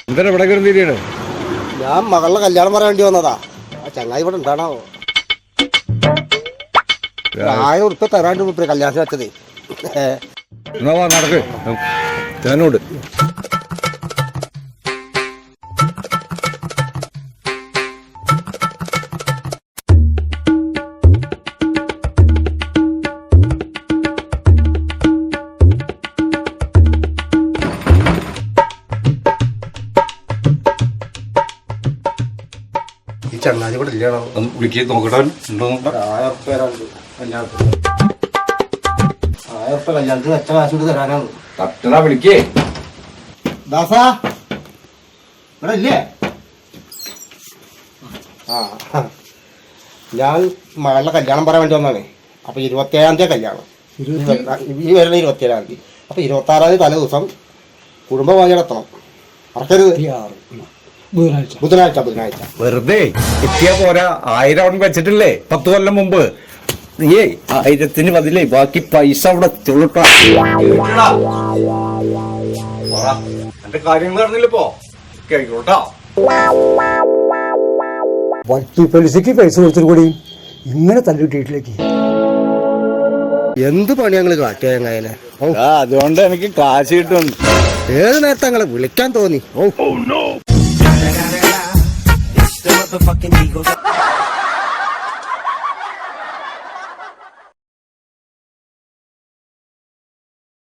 എന്തിനാ ഇവിടെ കയറിയാണ്? ഞാൻ മകളുടെ കല്യാണം പറയാൻ വേണ്ടി വന്നതാ. ആ ചങ്ങായി ഇവിടെ ഉണ്ടാണോ? 1000 ഉറുപ്പ്യ തരാണ്ട് മുപ്പര് കല്യാണത്തിന് വെച്ചതേ. എന്നാ നടക്ക് ഞാനോട്. ഈ ചങ്ങാതി ഇവിടെ ഇല്ലണോ? വിളിക്ക് നോക്കട്ടെ. ഉണ്ടോ? 1000 ഉറുപ്പ്യ തരാണ്ട് കല്യാണത്തിന്. 1000 ഉറുപ്പ്യ കല്യാണത്തിന് വെച്ച കാശ് കൊണ്ട് തരാനാണ്. തട്ടടാ, വിളിക്കേ. ദാസാ ഇവിടെ ഇല്ലേ? ആ, ഞാൻ മകളുടെ കല്യാണം പറയാൻ വേണ്ടി വന്നാണ്. അപ്പൊ 27-ാം തീയതി കല്യാണം, ഈ വരുന്ന 27-ാം തീയതി. അപ്പൊ 26-ാം തീയതി തലേ ദിവസം കുടുംബവാചകം എത്തണം. മറക്കരുത്. ബുധനാഴ്ച. വെറുതെ എത്തിയാ പോരാ, 1000 അവിടെ വെച്ചിട്ടില്ലേ 10 കൊല്ലം മുമ്പ്. നീയേ 1000-ന് ബതിലേ ബാക്കി പൈസ അവിടെ ചുരുട്ടാ. എന്റെ കാര്യങ്ങൾ നടന്നില്ലപ്പോ കേട്ടോ. വട്ടി പലിശക്ക് പൈസ കൊടുത്തിട്ട് കൂടി ഇങ്ങനെ തല്ലിട്ടിലേക്ക് എന്ത് പണി ഞങ്ങള് കാട്ടിയ ചങ്ങായനെ? അതുകൊണ്ട് എനിക്ക് കാശ് കിട്ടും. ഏത് നേരത്തെ ഞങ്ങളെ വിളിക്കാൻ തോന്നി. ഓ